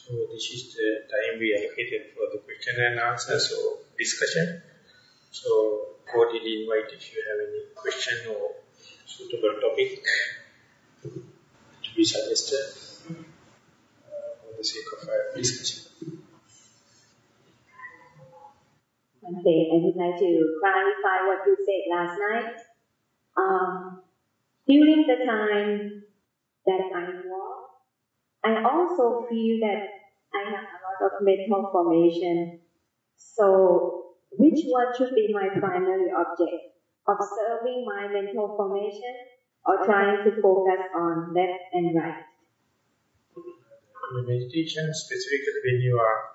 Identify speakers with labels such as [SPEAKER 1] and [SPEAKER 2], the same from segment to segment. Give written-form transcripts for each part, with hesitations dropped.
[SPEAKER 1] So this is the time we allocated for the question and answer, so discussion. So cordially invite if you have any question or suitable topic to be suggested for the sake of our discussion.
[SPEAKER 2] One thing I would like to clarify what you said last night. During the time that I walk, I also feel that I have a lot of mental formation. So, which one should be my primary object? Observing my mental formation or trying to focus on left and right?
[SPEAKER 1] In meditation, specifically when you are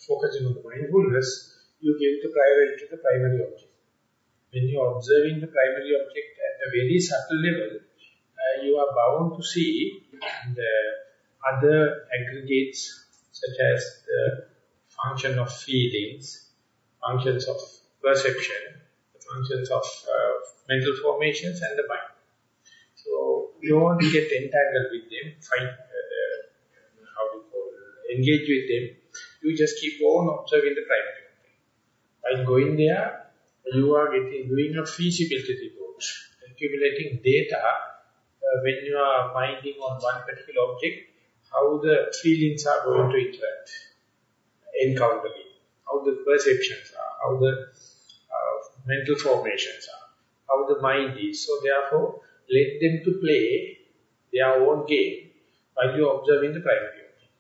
[SPEAKER 1] focusing on the mindfulness, you give the priority to the primary object. When you are observing the primary object at a very subtle level, you are bound to see the other aggregates such as the function of feelings, functions of perception, the functions of mental formations and the mind. So you don't get entangled with them, engage with them. You just keep on observing the primary object. While going there, you are doing a feasibility report, accumulating data when you are minding on one particular object, how the feelings are going to interact, encounter it, how the perceptions are, how the mental formations are, how the mind is. So therefore, let them to play their own game while you are observing the primary object,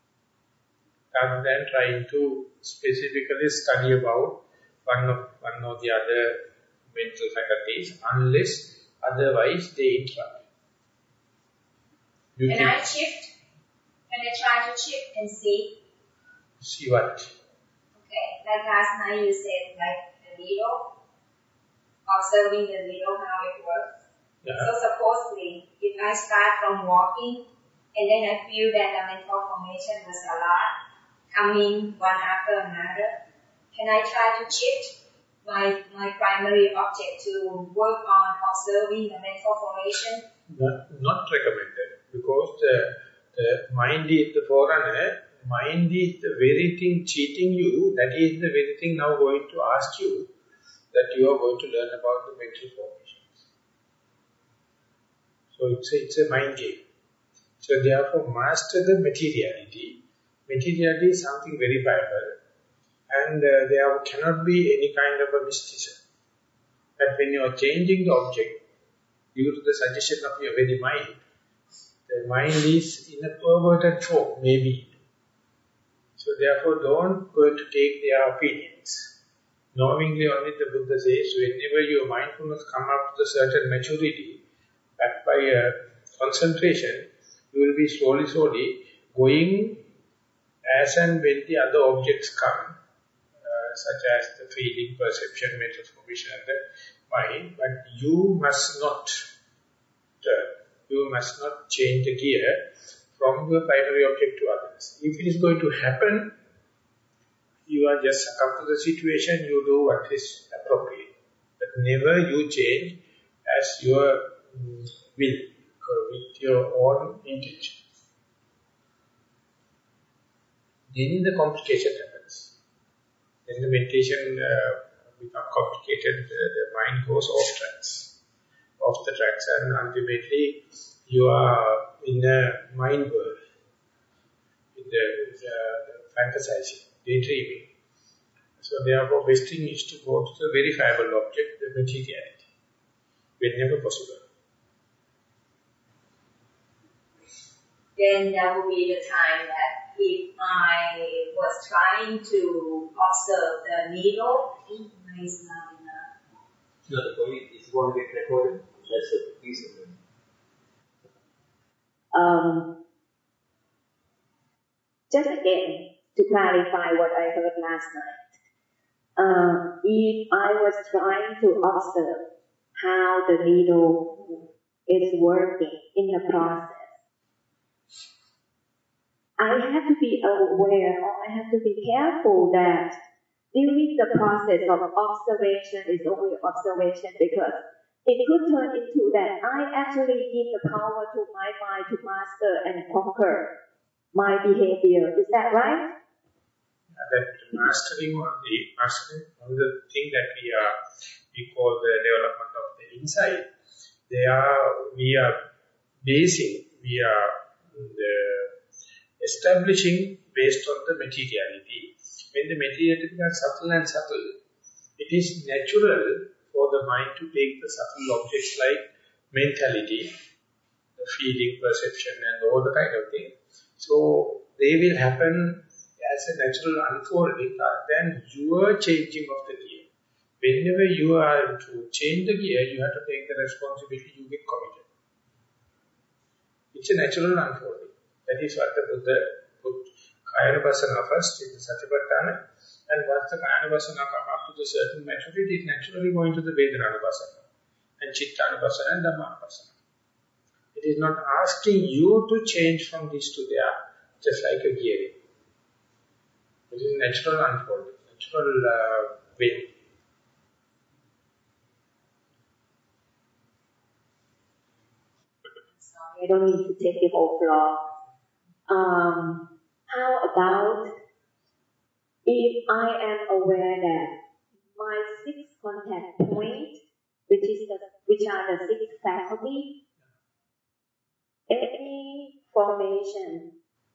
[SPEAKER 1] rather than trying to specifically study about one or the other mental faculties, unless otherwise they interact.
[SPEAKER 3] Can I shift? Can I try to shift and see?
[SPEAKER 1] See what?
[SPEAKER 3] Okay, like last night you said, like the needle, observing the needle, how it works. Yeah. So supposedly, if I start from walking, and then I feel that the mental formation was a lot, coming one after another, can I try to shift my primary object to work on observing the mental formation?
[SPEAKER 1] Not recommended, because the mind is the forerunner. Mind is the very thing cheating you. That is the very thing now going to ask you that you are going to learn about the mental formations. So it's a mind game. So therefore, master the materiality. Materiality is something verifiable, and there cannot be any kind of a mysticism. But when you are changing the object, due to the suggestion of your very mind, the mind is in a perverted form, maybe. So therefore, don't go to take their opinions. Knowingly only the Buddha says, whenever your mindfulness come up to a certain maturity, backed by concentration, you will be slowly going as and when the other objects come, such as the feeling, perception, mental formation and the mind, but you must not change the gear from your primary object to others. If it is going to happen, you are just succumb to the situation, you do what is appropriate. But never you change as your will, with your own intention. Then the complication happens. Then the meditation becomes complicated, the mind goes off the tracks, and ultimately you are in a mind world, in the fantasizing, daydreaming. So therefore, best thing is to go to the verifiable object, the materiality, whenever possible.
[SPEAKER 3] Then that will be the time that if I was trying to observe the needle, I think mine is not enough.
[SPEAKER 4] No, the point is going to get recorded. That's a piece of it.
[SPEAKER 2] Just again, to clarify what I heard last night. If I was trying to observe how the needle is working in the process, I have to be aware, or I have to be careful that during the process of observation is only observation, because it could turn into that I actually give the power to my mind to master and conquer my behavior. Is that right?
[SPEAKER 1] That mastering on the thing that we call the development of the insight. We are establishing based on the materiality. When the materiality becomes subtle and subtle, it is natural for the mind to take the subtle objects like mentality, the feeling, perception and all the kind of thing. So they will happen as a natural unfolding rather than your changing of the gear. Whenever you are to change the gear, you have to take the responsibility, you get committed. It's a natural unfolding. That is what the Buddha put Kayana-Vasana first in the Satipatthana. And once the Kayana-Vasana come up to the certain maturity, it is naturally going to the Vedana-Vasana and Chitta-Vasana and Dhamma-Vasana. It is not asking you to change from this to there, just like a gearing. It is natural unfolding, natural way.
[SPEAKER 2] Sorry, I don't need to take the whole floor. How about if I am aware that my sixth contact point, which are the six faculties, any formation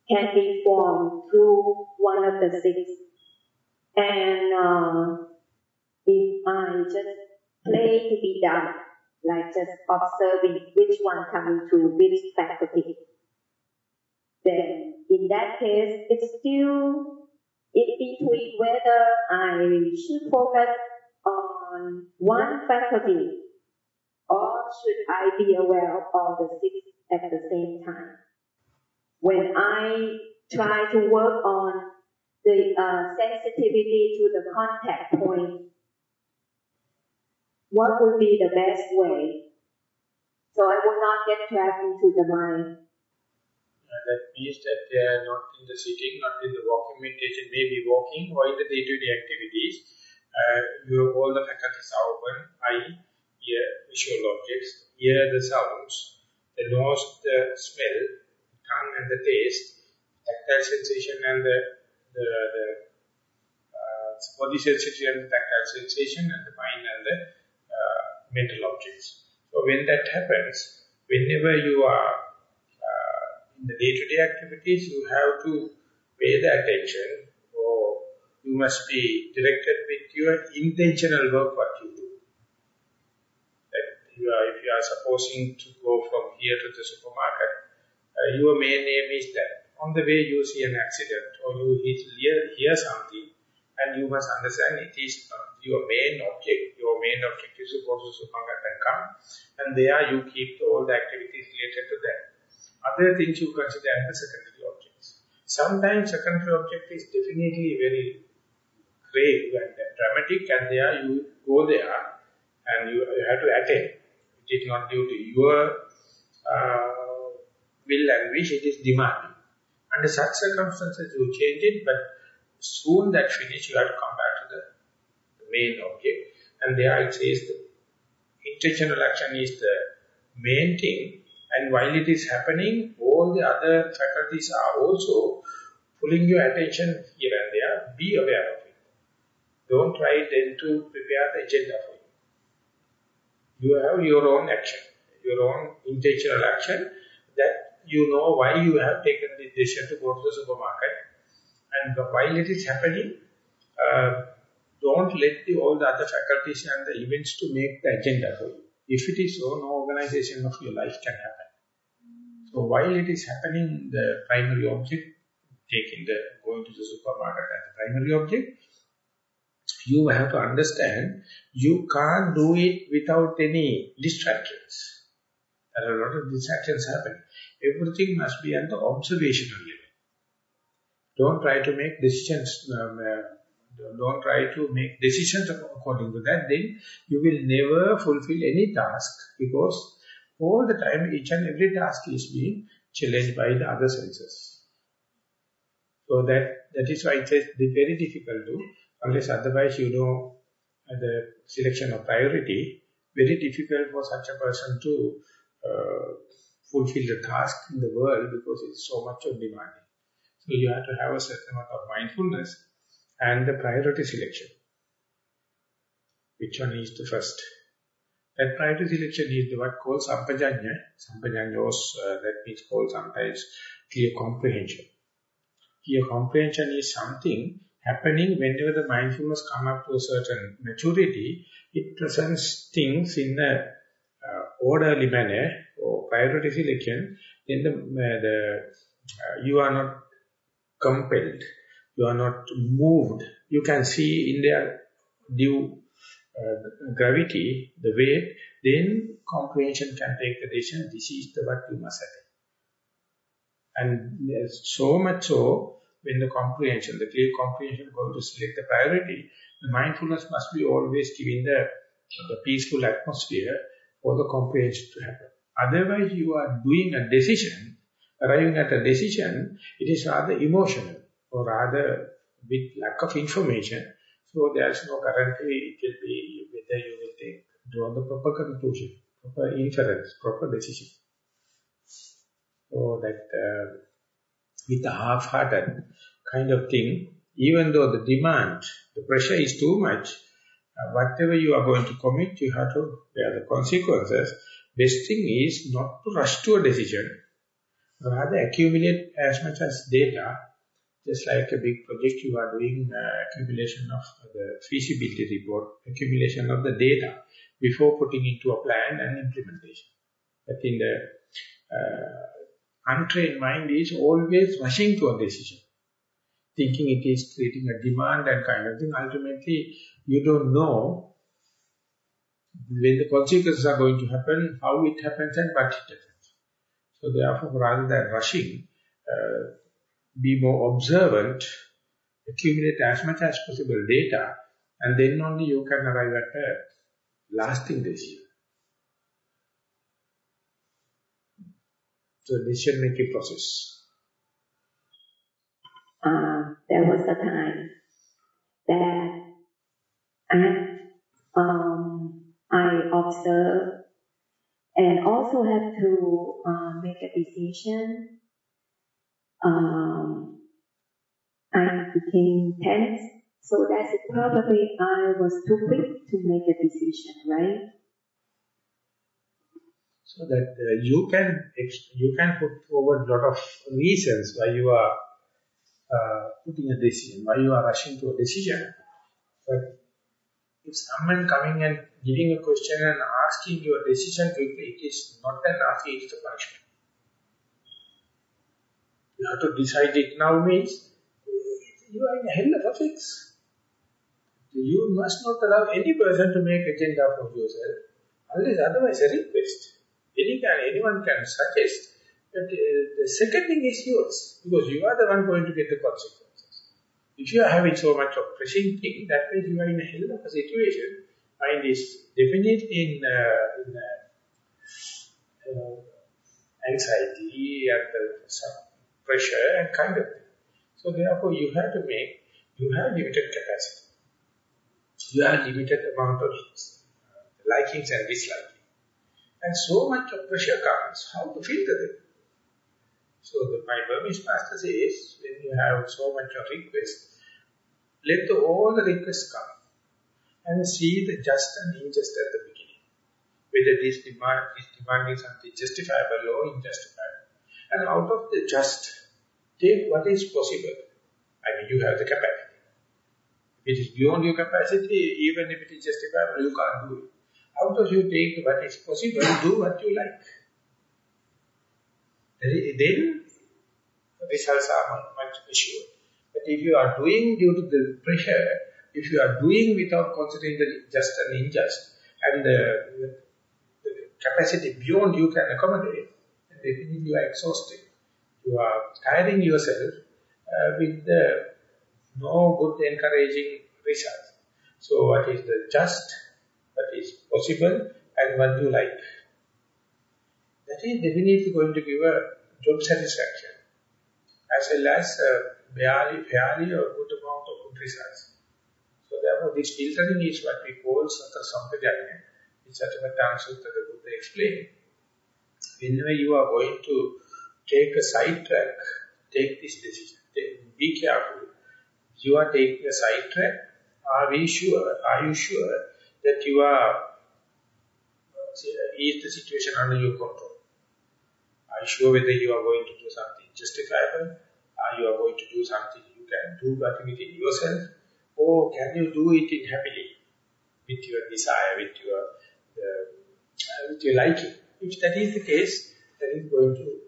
[SPEAKER 2] can be formed through one of the six. And if I just play to be done, like just observing which one coming through which faculty, then in that case, it's still in between whether I should focus on one faculty or should I be aware of all the six at the same time. When I try to work on the sensitivity to the contact point, what would be the best way? So I will not get trapped into the mind.
[SPEAKER 1] That means that they are not in the sitting, not in the walking meditation, maybe walking or in the day-to-day activities. All the faculties are open, eye, ear, visual objects, hear the sounds, the nose, the smell, tongue and the taste, tactile sensation and the body sensation and the tactile sensation, and the mind and the mental objects. So when that happens, whenever you are in the day-to-day activities, you have to pay the attention, or you must be directed with your intentional work what you do. That if you are supposing to go from here to the supermarket, your main aim is that. On the way you see an accident or you hear something, and you must understand it is not your main object. Your main object is to go to the supermarket and come, and there you keep all the activities related to that. Other things you consider as the secondary objects. Sometimes secondary object is definitely very grave and dramatic, and there you go there and you have to attend. It is not due to your will and wish, it is demanding. Under such circumstances you change it, but soon that finish you have to come back to the main object. And there it says the intentional action is the main thing. And while it is happening, all the other faculties are also pulling your attention here and there. Be aware of it. Don't try then to prepare the agenda for you. You have your own action, your own intentional action, that you know why you have taken the decision to go to the supermarket. And while it is happening, don't let all the other faculties and the events to make the agenda for you. If it is so, no organization of your life can happen. So while it is happening, the primary object, going to the supermarket as the primary object, you have to understand, you can't do it without any distractions. There are a lot of distractions happening. Everything must be at the observational level. Don't try to make decisions. Don't try to make decisions according to that. Then you will never fulfill any task, because all the time each and every task is being challenged by the other senses. So that is why it is very difficult to, unless otherwise you know the selection of priority, very difficult for such a person to fulfill the task in the world, because it's so much of demanding. So you have to have a certain amount of mindfulness and the priority selection. Which one is the first? That priority selection is what called sampajanya. Sampajanya that means called sometimes clear comprehension. Clear comprehension is something happening whenever the mindfulness comes up to a certain maturity. It presents things in a orderly manner or priority selection. Then you are not compelled, you are not moved. You can see in their due gravity, the weight, then comprehension can take the decision, this is the what you must have. And so much so, when the comprehension, the clear comprehension is going to select the priority, the mindfulness must be always giving the peaceful atmosphere for the comprehension to happen. Otherwise, you are doing a decision, arriving at a decision, it is rather emotional or rather with lack of information. So there is no guarantee it will be whether you will draw the proper conclusion, proper inference, proper decision. So that with a half-hearted kind of thing, even though the demand, the pressure is too much, whatever you are going to commit, you have to bear the consequences. Best thing is not to rush to a decision, rather accumulate as much as data, just like a big project you are doing, accumulation of the feasibility report, accumulation of the data before putting into a plan and implementation. But in the untrained mind is always rushing to a decision, thinking it is creating a demand and kind of thing. Ultimately, you don't know when the consequences are going to happen, how it happens and what it happens. So therefore, rather than rushing, be more observant, accumulate as much as possible data, and then only you can arrive at a lasting decision. So decision-making process.
[SPEAKER 2] There was a time that I observed and also had to make a decision. I became tense, so that's probably I was too quick to make a decision, right?
[SPEAKER 1] So that you can put forward a lot of reasons why you are putting a decision, why you are rushing to a decision. But if someone coming and giving a question and asking your decision quickly, it is not an asking, it is a punishment. You have to decide it now means you are in a hell of a fix. You must not allow any person to make agenda for yourself, unless otherwise a request. Anyone can suggest, but the second thing is yours, because you are the one going to get the consequences. If you are having so much of pressing thing, that means you are in a hell of a situation. Mind is definitely in anxiety and some pressure and kind of thing. So therefore you have limited capacity. You have limited amount of likings and dislikings. And so much of pressure comes, how to filter them? So my Burmese master says, when you have so much of requests, let all the requests come and see the just and unjust at the beginning. Whether this demand is demanding something justifiable or injustifiable. And out of the just, take what is possible. I mean, you have the capacity. If it is beyond your capacity, even if it is justifiable, you can't do it. Out of you take what is possible, do what you like. Then results are much assured. But if you are doing due to the pressure, if you are doing without considering the just and unjust, and the capacity beyond you can accommodate, then definitely you are exhausted. You are tiring yourself with no good encouraging results. So what is the just, what is possible, and what you like? That is definitely going to give a job satisfaction, as well as fairly or good amount of good results. So therefore this filtering is what we call Sutta Sampajanya, which Satyavatthana Sutta the Buddha explained. Whenever you are going to take a side track take this decision. Be careful. You are taking a side track. Are you sure that you are, is the situation under your control? Are you sure whether you are going to do something justifiable? Are you going to do something you can do but within yourself? Or can you do it in happily with your desire, with your liking? If that is the case, then it's going to,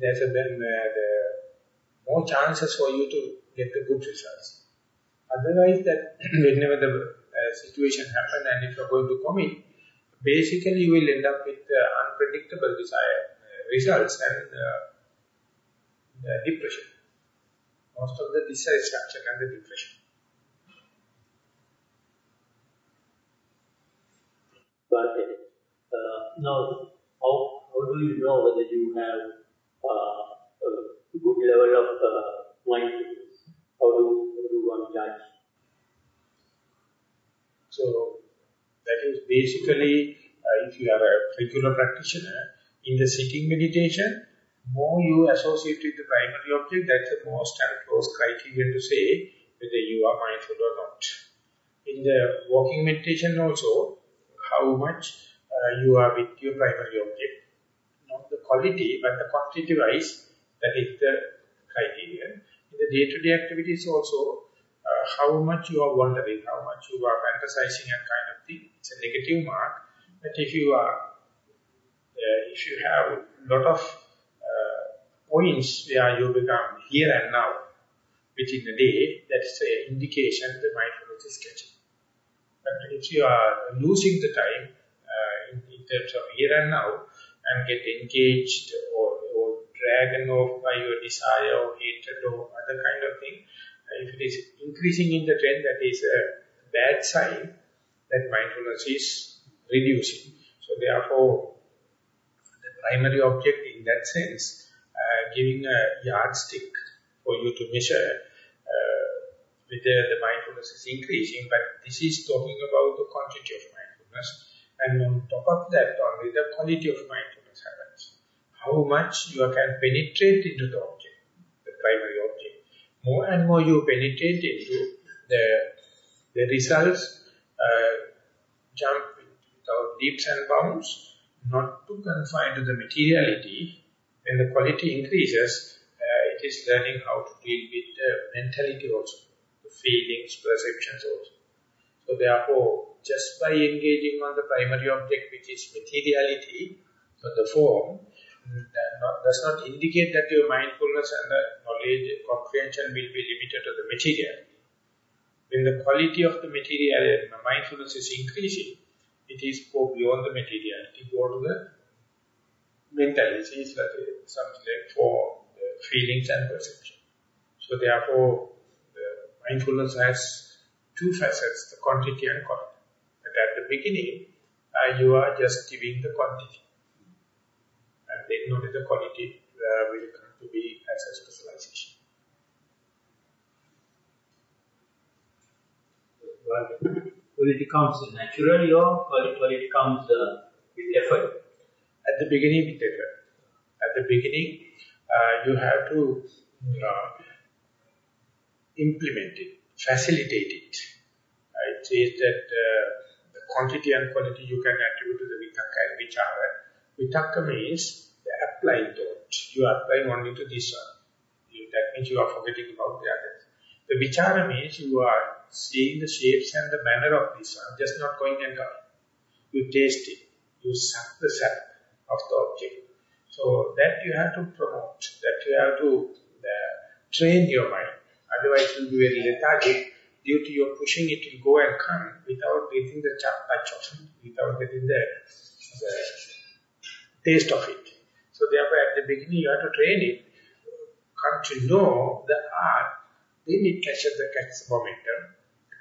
[SPEAKER 1] there's then more chances for you to get the good results. Otherwise, that whenever the situation happens and if you're going to commit, basically you will end up with unpredictable results and depression. Most of the dissatisfaction and the depression.
[SPEAKER 4] Now, how do you know whether you have a good level of mindfulness? How do one judge?
[SPEAKER 1] So, that is basically, if you have a regular practitioner, in the sitting meditation, more you associate with the primary object, that's the most and close criterion to say whether you are mindful or not. In the walking meditation also, how much you are with your primary object. Not the quality, but the quantity-wise, that is the criterion. In the day-to-day activities also, how much you are wandering, how much you are fantasizing and kind of thing. It's a negative mark. But if you have a lot of points where you become here and now within the day, that's an indication the mindfulness is catching. But if you are losing the time in terms of here and now and get engaged or dragged off by your desire or hatred or other kind of thing, if it is increasing in the trend, that is a bad sign that mindfulness is reducing. So therefore, the primary object in that sense, giving a yardstick for you to measure whether the mindfulness is increasing, but this is talking about the quantity of mindfulness. And on top of that, only the quality of mindfulness happens. How much you can penetrate into the object, the primary object. More and more you penetrate into the results, jump without leaps and bounds, not to confine to the materiality. When the quality increases, it is learning how to deal with the mentality also, the feelings, perceptions also. So therefore, just by engaging on the primary object, which is materiality, so the form, does not indicate that your mindfulness and the knowledge, comprehension will be limited to the materiality. When the quality of the materiality, the mindfulness is increasing, it is go beyond the materiality, go to the mentality, something like for feelings and perception. So therefore, the mindfulness has two facets, the quantity and quality. But at the beginning, you are just giving the quantity. And then only the quality will come to be as a specialization.
[SPEAKER 4] Well, quality comes naturally or quality comes with effort?
[SPEAKER 1] At the beginning, with effort. At the beginning, you have to implement it, facilitate it. It says that the quantity and quality you can attribute to the vitakka and vichara. Vitakka means the applied thought. You are applying only to this one. That means you are forgetting about the others. The vichara means you are seeing the shapes and the manner of this one, just not going and coming. You taste it. You suck the sap of the object. So that you have to promote, that you have to train your mind. Otherwise you will be very lethargic. Due to your pushing, it will go and come without getting the touch of it, without getting the taste of it. So therefore at the beginning you have to train it, come to know the art, then it catches the momentum.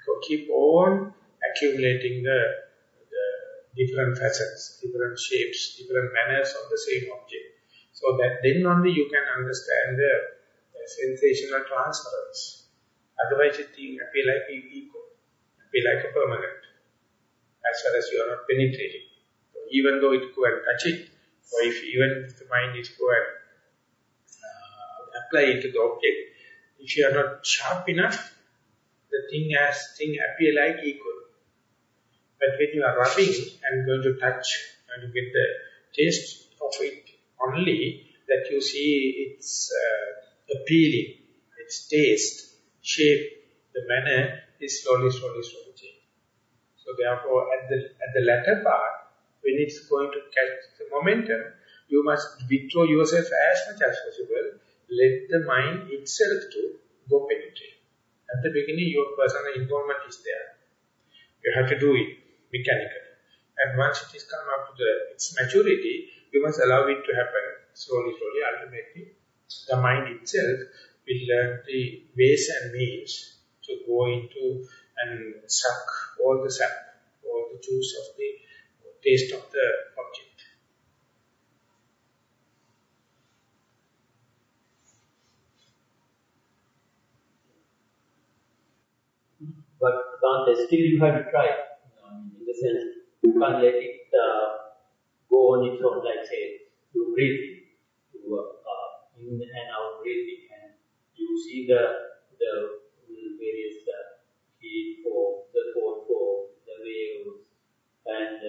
[SPEAKER 1] So keep on accumulating the different facets, different shapes, different manners of the same object. So that then only you can understand the sensational transference. Otherwise it will appear like ego, appear like a permanent, as far as you are not penetrating. So even though it go and touch it, or if even if the mind is go and apply it to the object. If you are not sharp enough, the thing appear like equal. But when you are rubbing and going to touch and you get the taste of it only, that you see its appealing, its taste, shape, the manner is slowly changing. So therefore, at the latter part, when it's going to catch the momentum, you must withdraw yourself as much as possible. Let the mind itself to go penetrate. At the beginning, your personal involvement is there. You have to do it mechanically. And once it is come up to its maturity, you must allow it to happen slowly. Ultimately, the mind itself will learn the ways and means to go into and suck all the sap, all the juice of the taste of the object.
[SPEAKER 4] But still you have to try. In the sense, you can't let it go on its own, like say, you breathe, you in and out breathing, and you see the various heat for the cold for the waves, and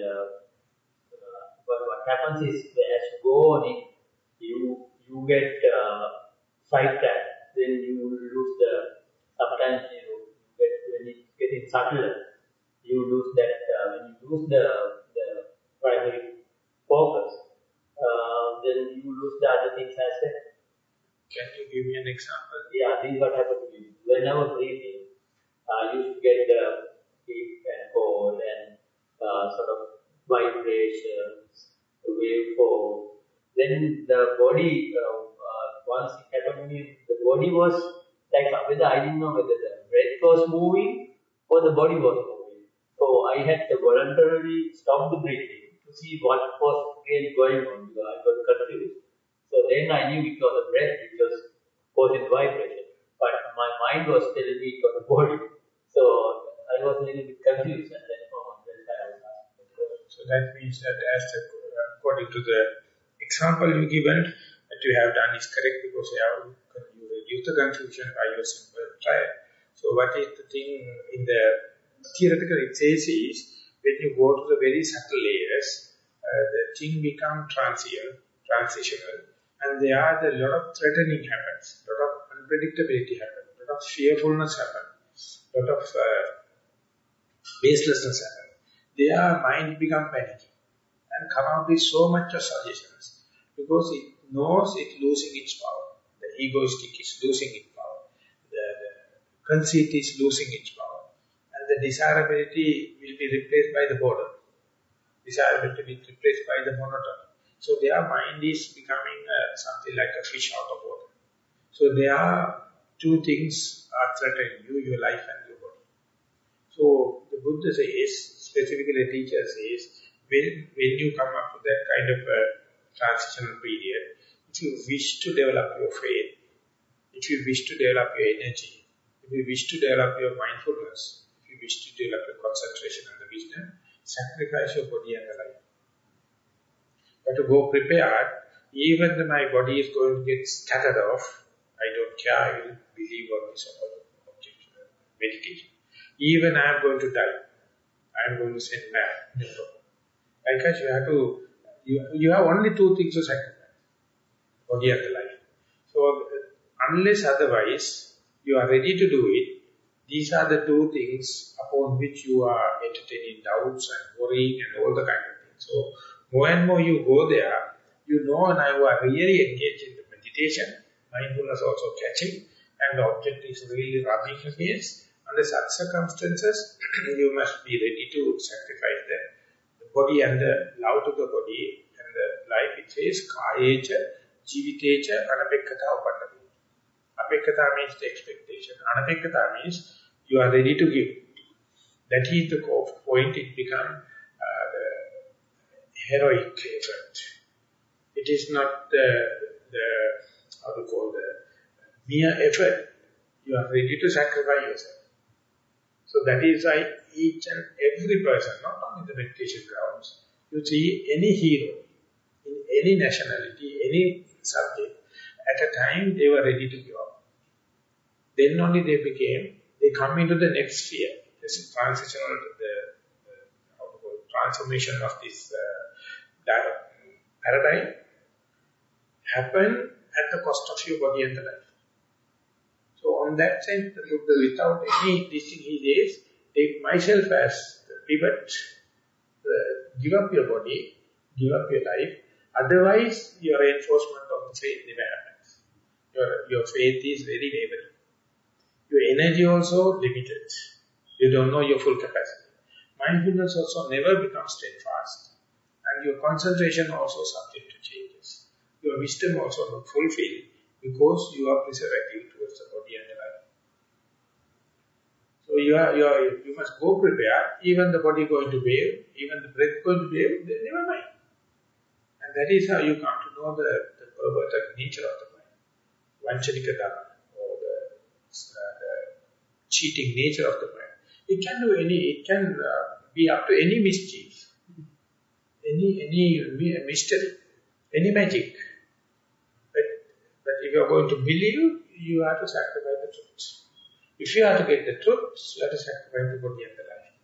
[SPEAKER 4] but what happens is as you go on it, you get sidetracked, then you lose the, sometimes you get, when it's getting subtler, you lose that, when you lose the primary focus, then you lose the other things as well.
[SPEAKER 1] Can you give me an example?
[SPEAKER 4] Yeah, this is what happened to me. When I was breathing, I used to get the heat and cold and sort of vibrations, waveform. Then the body, once it happened to me, the body was like, whether I didn't know whether the breath was moving or the body was moving. So I had to voluntarily stop the breathing to see what was really going on, because I got confused. So then I knew it was the breath which was causing vibration. But my mind was telling me it was the body. So I was a little bit confused at that moment.
[SPEAKER 1] So that means that according to the example you given, that you have done is correct, because you reduce the confusion by your simple trial. So what is the thing in the theoretical it says is, when you go to the very subtle layers, the thing becomes transitional, and there are a lot of threatening happens, a lot of unpredictability happens, a lot of fearfulness happens, a lot of baselessness happens. Their mind become panicky and come out with so much of suggestions, because it knows it's losing its power. The egoistic is losing its power. The conceit is losing its power. And the desirability will be replaced by the boredom. Desirability will be replaced by the monotony. So their mind is becoming something like a fish out of water. So there are two things are threatening you, your life and your body. So the Buddha says, specifically the teacher says, when you come up to that kind of a transitional period, if you wish to develop your faith, if you wish to develop your energy, if you wish to develop your mindfulness, if you wish to develop your concentration and the wisdom, sacrifice your body and the life. But to go prepared, even though my body is going to get scattered off, I don't care, I will believe on this object, meditation. Even I am going to die, I am going to send back. Because you have only two things to sacrifice, body and the life. So unless otherwise you are ready to do it, these are the two things upon which you are entertaining doubts and worrying and all the kind of things. So more and more you go there, you know now you are really engaged in the meditation, mindfulness also catching, and the object is really rubbing against. Under such circumstances, you must be ready to sacrifice the body and the love to the body and the life. It says, Kayecha, Jivitecha, Anapekkata Upadana. Apekkata means the expectation. Anapekkata means you are ready to give. That is the point. It becomes the heroic effort. It is not the mere effort. You are ready to sacrifice yourself. So that is why each and every person, not only the meditation grounds, you see any hero, in any nationality, any subject, at a time they were ready to give up. Then only they come into the next sphere. This transitional, transformation of this paradigm happen at the cost of your body and the life. So on that sense, the Buddha, without any this thing, he says, take myself as the pivot, give up your body, give up your life, otherwise your reinforcement of the faith never happens. Your faith is very wavering. Your energy also limited. You don't know your full capacity. Mindfulness also never becomes steadfast. And your concentration also subject to changes. Your wisdom also not fulfilled because you are preservative towards the body and the life. So you must go prepared. Even the body going to wave, even the breath going to wave, then never mind. And that is how you come to know the perverted nature of the mind. Vanchanika dhamma, or the cheating nature of the mind. It can be up to any mischief, any mystery, any magic. But if you are going to believe, you have to sacrifice the truth. If you have to get the truth, you have to sacrifice the body and the life.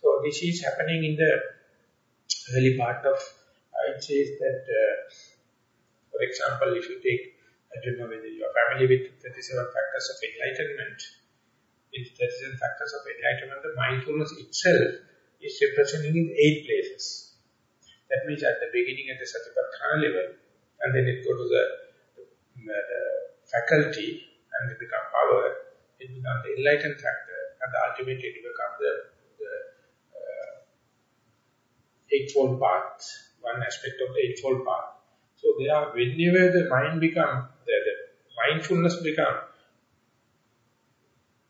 [SPEAKER 1] So this is happening in the early part of, it says that, for example, if you take, I don't know whether you are familiar with 37 factors of enlightenment. In 37 factors of enlightenment, the mindfulness itself is representing in 8 places. That means at the beginning at the Satipatthana level, and then it goes to the faculty, and it becomes power, it becomes the enlightened factor, and ultimately it becomes the eightfold path, one aspect of the eightfold path. So there are, whenever the mind becomes, the mindfulness becomes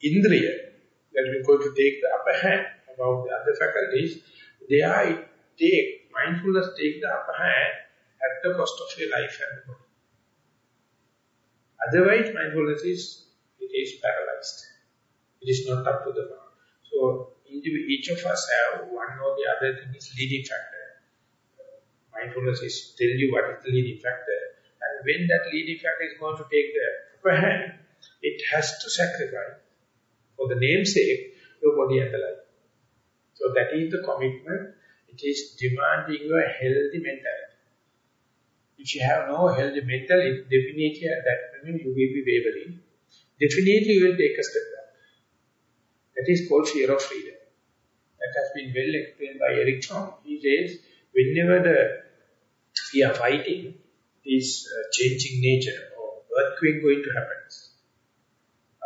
[SPEAKER 1] Indriya, that we're going to take the upper hand about the other faculties, mindfulness take the upper hand at the cost of your life and the body. Otherwise, mindfulness is paralyzed. It is not up to the mark. So, each of us have one or the other thing is leading factor. Mindfulness is tell you what is the leading factor. And when that leading factor is going to take the upper hand, it has to sacrifice, for the namesake, your body and the life. So that is the commitment. It is demanding a healthy mentality. If you have no healthy mentality, definitely at that moment you will be wavering. Definitely you will take a step back. That is called fear of freedom. That has been well explained by Eric Fromm. He says, whenever we are fighting this changing nature or earthquake going to happen,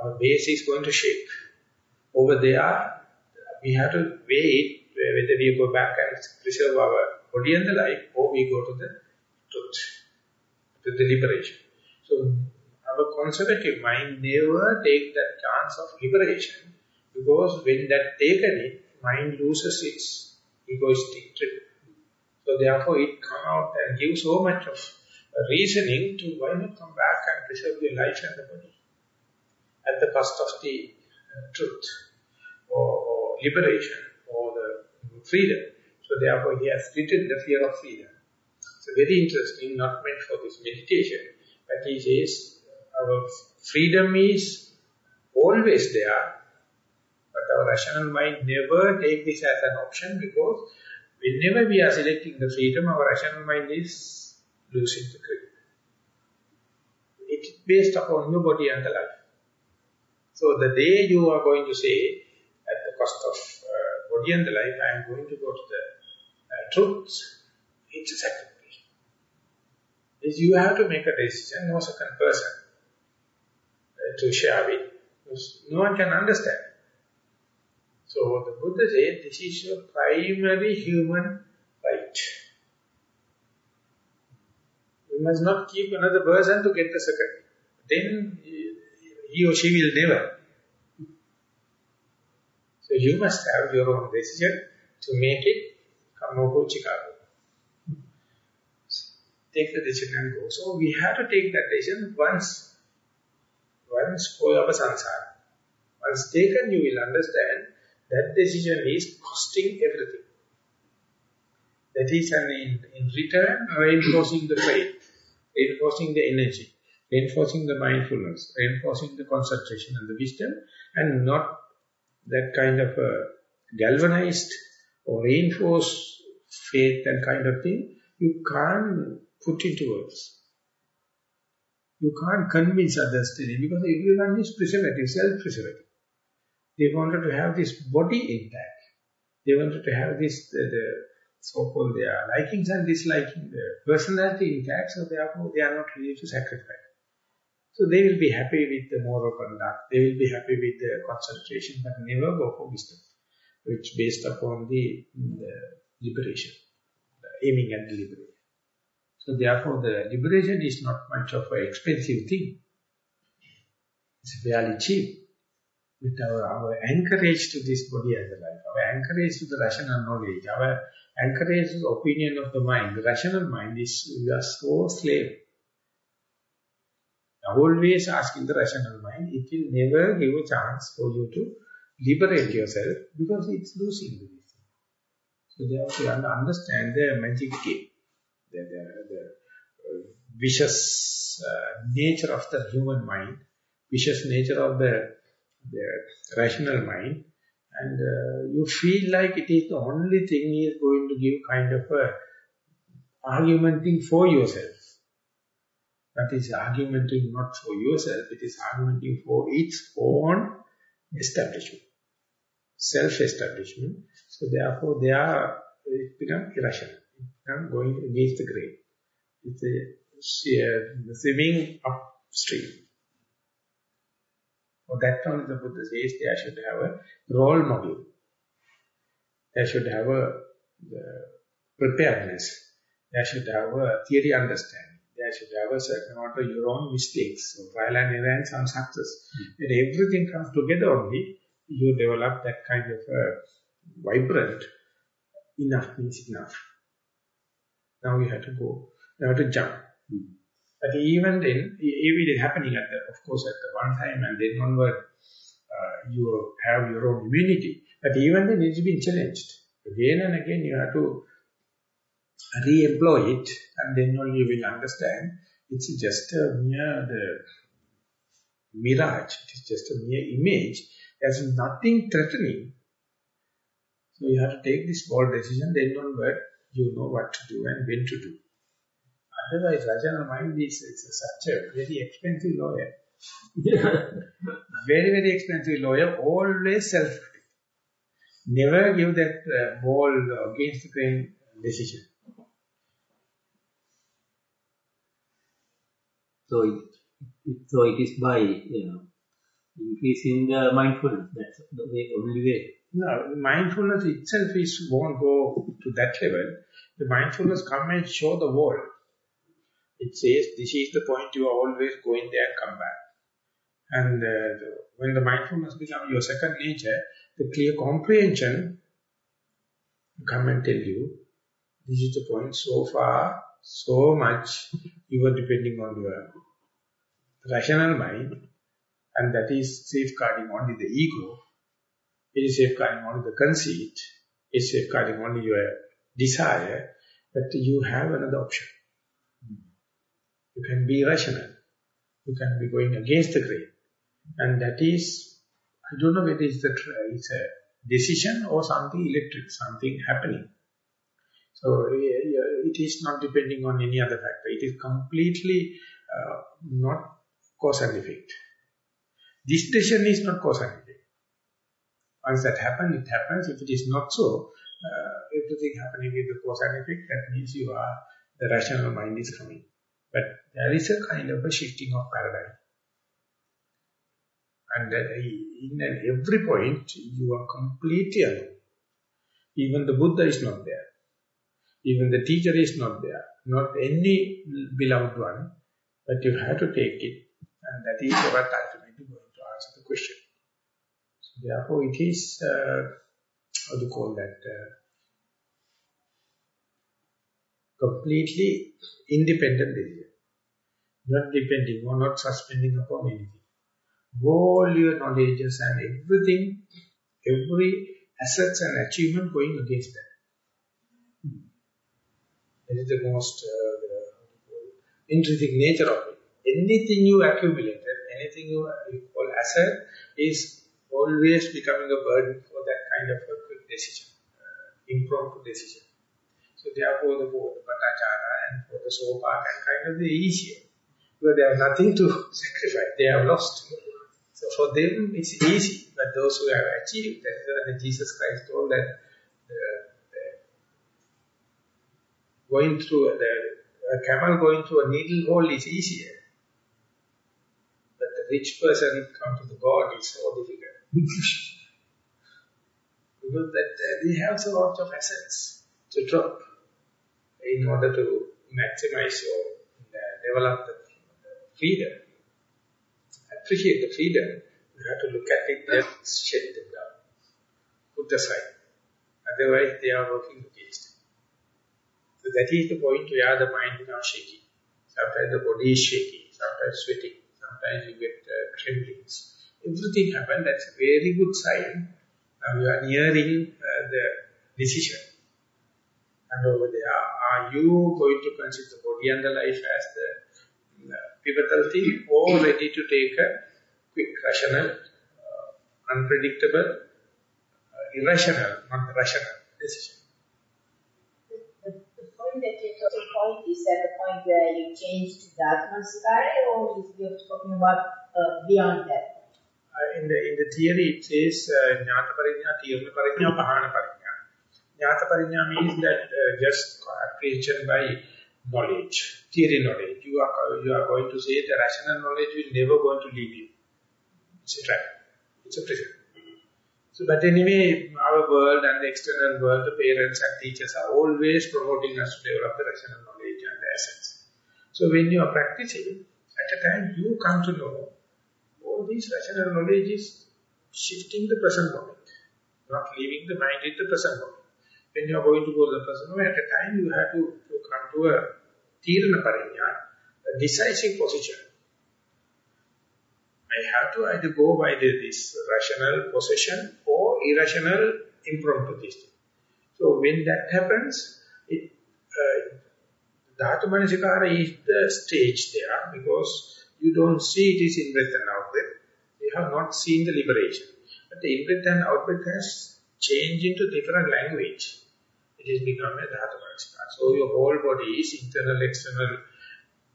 [SPEAKER 1] our base is going to shake. Over there, we have to wait whether we go back and preserve our body and the life, or we go to the truth, to the liberation. So, our conservative mind never takes that chance of liberation, because when that taken it, mind loses its egoistic trip. So therefore it comes out and gives so much of reasoning to why not come back and preserve your life and the body at the cost of the truth or liberation or the freedom. So therefore he has written the fear of freedom. It's very interesting, not meant for this meditation, but he says our freedom is always there, but our rational mind never takes this as an option, because whenever we are selecting the freedom, our rational mind is losing the grip. It's based upon your body and the life. So the day you are going to say, at the cost of body and the life, I am going to go to the truth, it's a sacrifice. You have to make a decision, no second person to share with, because no one can understand. So the Buddha said, this is your primary human right. You must not keep another person to get the second. Then he or she will never. So you must have your own decision to make it Kamoko Chicago. Take the decision and go. So we have to take that decision once for our samsara. Once taken, you will understand that decision is costing everything. That is in return reinforcing the faith, reinforcing the energy. reinforcing the mindfulness, reinforcing the concentration and the wisdom, and not that kind of galvanized or reinforced faith and kind of thing, you can't put into words. You can't convince others to it, because everyone is preservative, self-preservative. They wanted to have this body intact. They wanted to have this, the so-called their likings and disliking, the personality intact, so therefore they are not ready to sacrifice. So they will be happy with the moral conduct, they will be happy with the concentration, but never go for wisdom, which is based upon the liberation, the aiming at the liberation. So therefore the liberation is not much of an expensive thing. It's fairly cheap. With our anchorage to this body and the life, our anchorage to the rational knowledge, our anchorage to the opinion of the mind, the rational mind is, we are so slave. Always asking the rational mind, it will never give a chance for you to liberate yourself, because it's losing the wisdom. So therefore you have to understand the magic game, the vicious nature of the human mind, vicious nature of the rational mind, and you feel like it is the only thing is going to give kind of a argumenting for yourself. That is argumenting not for yourself, it is argumenting for its own establishment, self-establishment. So therefore it becomes irrational, it becomes going against the grain. It's a swimming upstream. For that only the Buddha says there should have a role model. There should have a preparedness. There should have a theory understanding. There should have a certain amount of your own mistakes, so trial and error and some success. When everything comes together only, you develop that kind of vibrant, enough means enough. Now we have to go, we have to jump. But even then, it is happening at the, of course, at the one time, and then onward, you have your own immunity. But even then, it's been challenged. Again and again, you have to re-employ it, and then only you will understand. It's just a mere mirage. It is just a mere image. There's nothing threatening. So you have to take this bold decision, then onward, you know what to do and when to do. Otherwise, rational mind is such a very expensive lawyer. Very, very expensive lawyer, always self-critic. Never give that bold against the grain decision.
[SPEAKER 4] So it is by increasing the mindfulness. That's the only way.
[SPEAKER 1] No, mindfulness itself won't go to that level. The mindfulness come and show the world. It says, this is the point, you are always going there and come back. And when the mindfulness becomes your second nature, the clear comprehension come and tell you, this is the point, so far, so much, you are depending on your rational mind, and that is safeguarding only the ego, it is safeguarding only the conceit, it is safeguarding only your desire, but you have another option. You can be rational. You can be going against the grain. And that is, I don't know whether it's a decision or something electric, something happening. So it is not depending on any other factor. It is completely not cause and effect. This decision is not cause and effect. Once that happens, it happens. If it is not so, everything happening with the cause and effect, that means the rational mind is coming. But there is a kind of a shifting of paradigm. And in every point, you are completely alone. Even the Buddha is not there. Even the teacher is not there. Not any beloved one. But you have to take it. And that is what ultimately going to answer the question. So therefore it is, how to call that, completely independent decision. Not depending or not suspending upon anything. All your knowledges and everything, every assets and achievement going against that. That is the most intrinsic nature of it. anything you accumulated, anything you call asset, is always becoming a burden for that kind of a quick decision, impromptu decision. So therefore, for the Bhattacharya and for the Sopa kind of the easier. Because they have nothing to sacrifice, they have lost. So for them it's easy, but those who have achieved, that Jesus Christ told that going through a camel going through a needle hole is easier. But the rich person come to the God is so difficult. Because that they have so much of assets to drop in order to maximize or develop the freedom. Appreciate the freedom. You have to look at it and shut them down. Put aside. Otherwise they are working against it. So that is the point where the mind becomes shaky. Sometimes the body is shaky, sometimes sweating, sometimes you get tremblings. Everything happens, that's a very good sign. Now you are nearing the decision. And over there, are you going to consider the body and the life as the pivotal thing, or ready to take a quick, rational, unpredictable, irrational, not rational decision?
[SPEAKER 5] The point that you're talking about, is that the point where you change to Dhammajiva, or is you're talking about beyond that?
[SPEAKER 1] In the theory, it says Jnata Parinya, Tirna Parinya, Pahana Parinya. Jnata Parinya means that just apprehension by knowledge, theory knowledge. You are going to say the rational knowledge will never going to leave you. It's a trap. It's a prison. So, but anyway, our world and the external world, the parents and teachers are always promoting us to develop the rational knowledge and the essence. So when you are practicing, at a time you come to know all these rational knowledge is shifting the present moment, not leaving the mind in the present moment. When you are going to go to the present moment, at a time you have to come to a Tirna Parinya, a decisive position. I have to either go by this rational possession or irrational impromptu thinking. So when that happens, Dhatu Manasikara is the stage there, because you don't see it is in-breath and out-breath. You have not seen the liberation. But the in-breath and out-breath has changed into different language. It has become a Dhatu Manasikara. So your whole body is internal, external.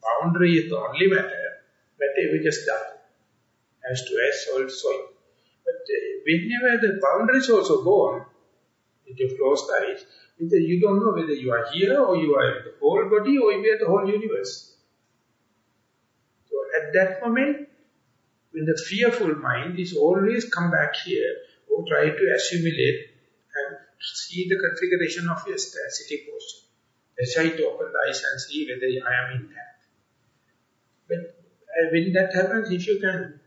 [SPEAKER 1] Boundary is the only matter. Whatever just Dhatu. As to as, soul, soil. But whenever the boundaries also go on, with your closed eyes, you don't know whether you are here or you are in the whole body or you are the whole universe. So at that moment, when the fearful mind is always come back here or try to assimilate and see the configuration of your sitting posture. Let's try to open the eyes and see whether I am in that. But when that happens, if you can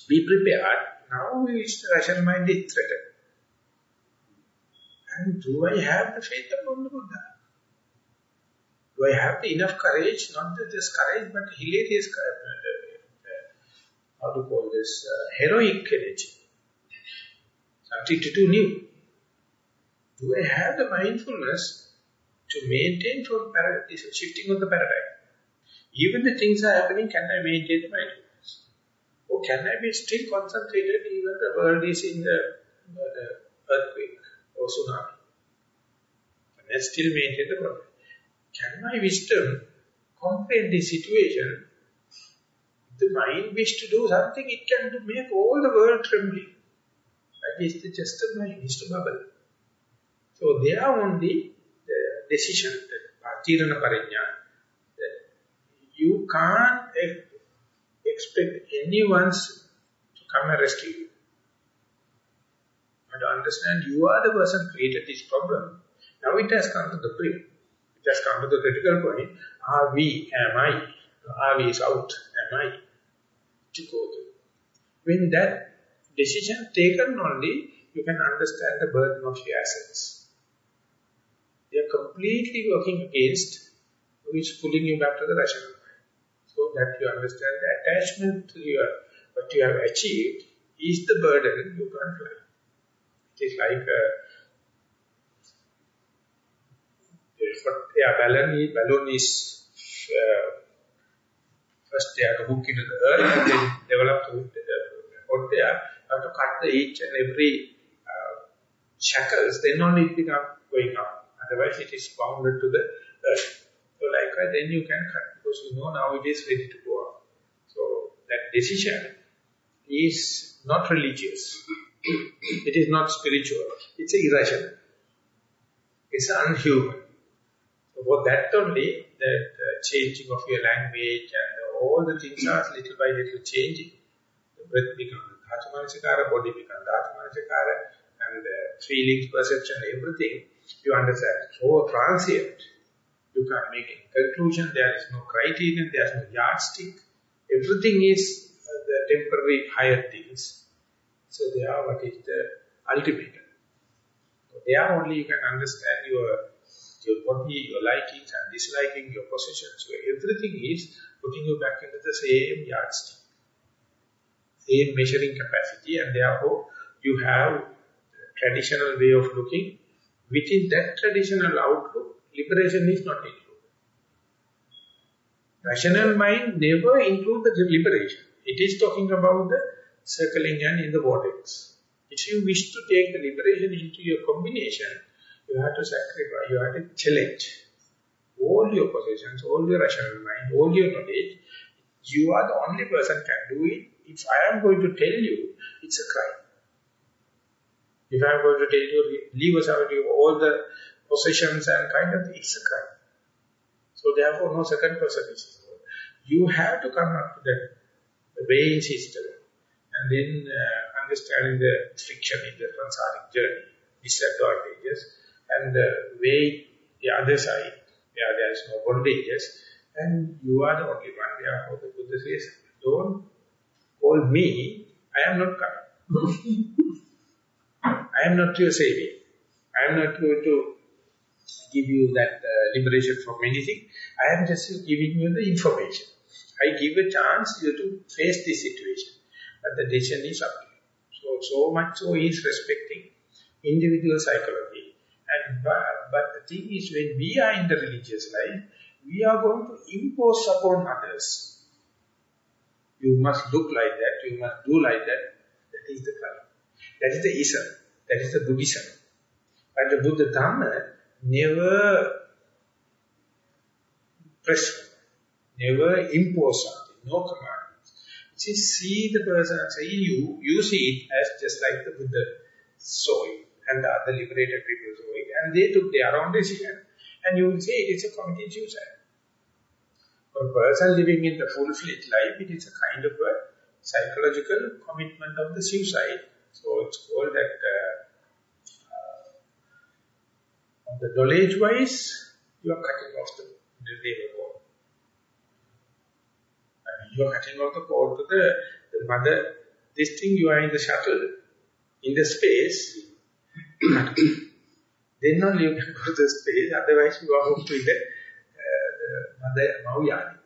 [SPEAKER 1] be prepared, now the rational mind is threatened. And do I have the faith upon the Buddha? Do I have the enough courage, not just courage, but hilarious courage, how to call this, heroic energy, something to do new. Do I have the mindfulness to maintain from this shifting of the paradigm? Even the things are happening, can I maintain the mindfulness? Or can I be still concentrated even the world is in the earthquake or tsunami? Can I still maintain the problem? Can my wisdom comprehend the situation? If the mind wish to do something, it can make all the world trembling. That is just the mind, it's the bubble. So they are only the decision, the Tirana Parinya, that you can't expect anyone to come and rescue you. But to understand you are the person who created this problem. Now it has come to the brink. It has come to the critical point. Are we, am I? Are we is out, am I? To go to. When that decision taken only, you can understand the burden of your assets. They are completely working against, which is pulling you back to the rational mind. So that you understand the attachment to what you have achieved is the burden you can't fly. It is like balloon is First they have to hook into the earth and then develop the hook there. You have to cut each and every shackles, then only it becomes going up. Otherwise it is bounded to the earth. So likewise then you can cut because you know now it is ready to go up. So that decision is not religious. It is not spiritual. It's irrational. It's unhuman. So for that only, that changing of your language and all the things are little by little changing. The breath becomes Dhatu Manasikara, body becomes Dhatu Manasikara, and feelings, perception, everything, you understand. So transient. You can't make any conclusion. There is no criterion. There is no yardstick. Everything is the temporary higher things. So they are what is the ultimate. So there only you can understand your body, your likings and disliking, your possessions. So everything is putting you back into the same yardstick, same measuring capacity, and therefore you have the traditional way of looking. Within that traditional outlook, liberation is not included. Rational mind never includes the liberation. It is talking about the circling and in the vortex. If you wish to take the liberation into your combination, you have to sacrifice, you have to challenge all your possessions, all your rational mind, all your knowledge. You are the only person who can do it. If I am going to tell you, it's a crime. If I am going to tell you, leave aside all the possessions and kind of, it's a crime. So therefore, no second person is involved. You have to come up to the weighing system and then understanding the friction in the samsaric journey, disadvantages, and weigh the other side where there is no bondages, and you are the only one. Therefore, the Buddha says, don't call me, I am not coming. I am not your savior. I am not going to give you that liberation from anything. I am just giving you the information. I give a chance you to face this situation. But the decision is up to you. So much so he is respecting individual psychology. And but the thing is, when we are in the religious life, we are going to impose upon others. You must look like that, you must do like that. That is the crime. That is the ism. That is the Buddhism. But the Buddha Dhamma never press, never impose something, no commandments. It is see the person and say, you see it as just like the Buddha saw it, and the other liberated people saw it, and they took their own decision, and you will say it is a committed suicide. For a person living in the full-fledged life, it is a kind of a psychological commitment of the suicide. So it's called that, on the knowledge-wise, you are cutting off the labor cord. You are cutting off the cord to the mother. This thing, you are in the shuttle, in the space, then only you can go to the space, otherwise you are hooked to the mother Mauyani,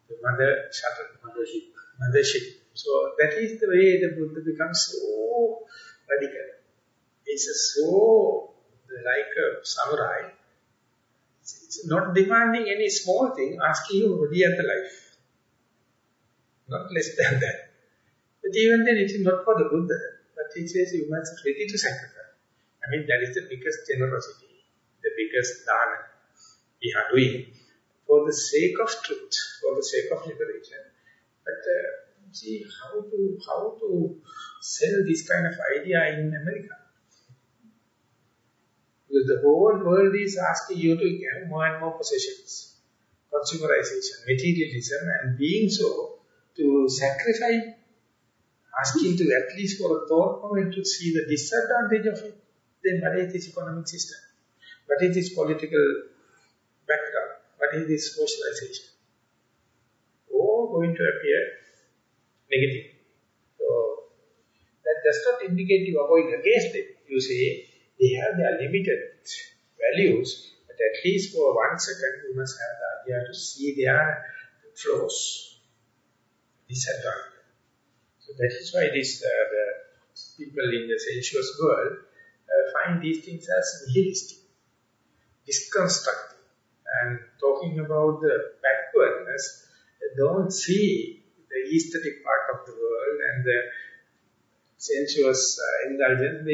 [SPEAKER 1] the mother shuttle, mothership. So that is the way the Buddha becomes so radical. It's so like a samurai. It's not demanding any small thing, asking you to be at the life. Not less than that. But even then it is not for the Buddha. But he says you must be ready to sacrifice. I mean that is the biggest generosity, the biggest dana we are doing for the sake of truth, for the sake of liberation. But see how to sell this kind of idea in America. Because the whole world is asking you to have more and more possessions, consumerization, materialism, and being so, to sacrifice, asking to at least for a thought moment to see the disadvantage of it. Then what is this economic system? What is this political background? What is this socialization? All going to appear negative. So, that does not indicate you are going against it. You say, they have their limited values, but at least for 1 second you must have the idea to see their flaws, disadvantage. So that is why this, the people in the sensuous world find these things as nihilistic, disconstructive, and talking about the backwardness, don't see the aesthetic part of the world and the sensuous indulgence.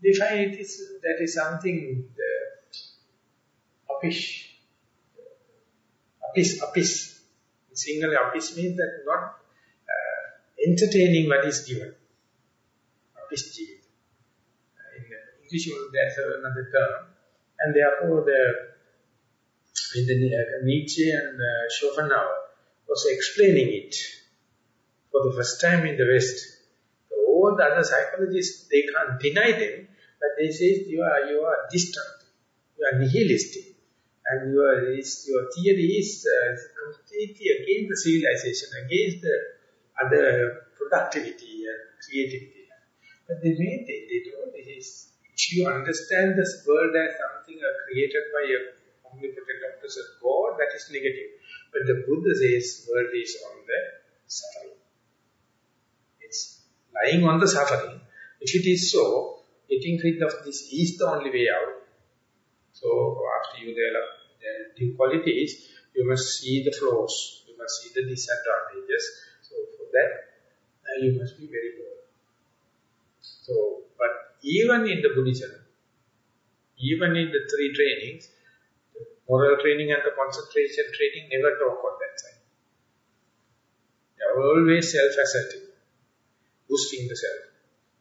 [SPEAKER 1] They find that is something uppish. Uppish. In Sinhala, uppish means that not entertaining what is given. Uppish jeev. In English, there's another term. And therefore, Nietzsche and Schopenhauer was explaining it for the first time in the West. All the other psychologists, they can't deny them, but they say you are distant, you are nihilistic, and your theory is completely against the civilization, against the other productivity and creativity. But they don't. If you understand this world as something created by a omnipotent omniscient God, that is negative. But the Buddha says world is on the suffering. It's lying on the suffering. If it is so, getting rid of this is the only way out. So after you develop the qualities, you must see the flaws, you must see the disadvantages. So for that, you must be very bold. So, but even in the Buddhism, even in the three trainings, the moral training and the concentration training never talk on that side. They are always self-assertive, boosting the self.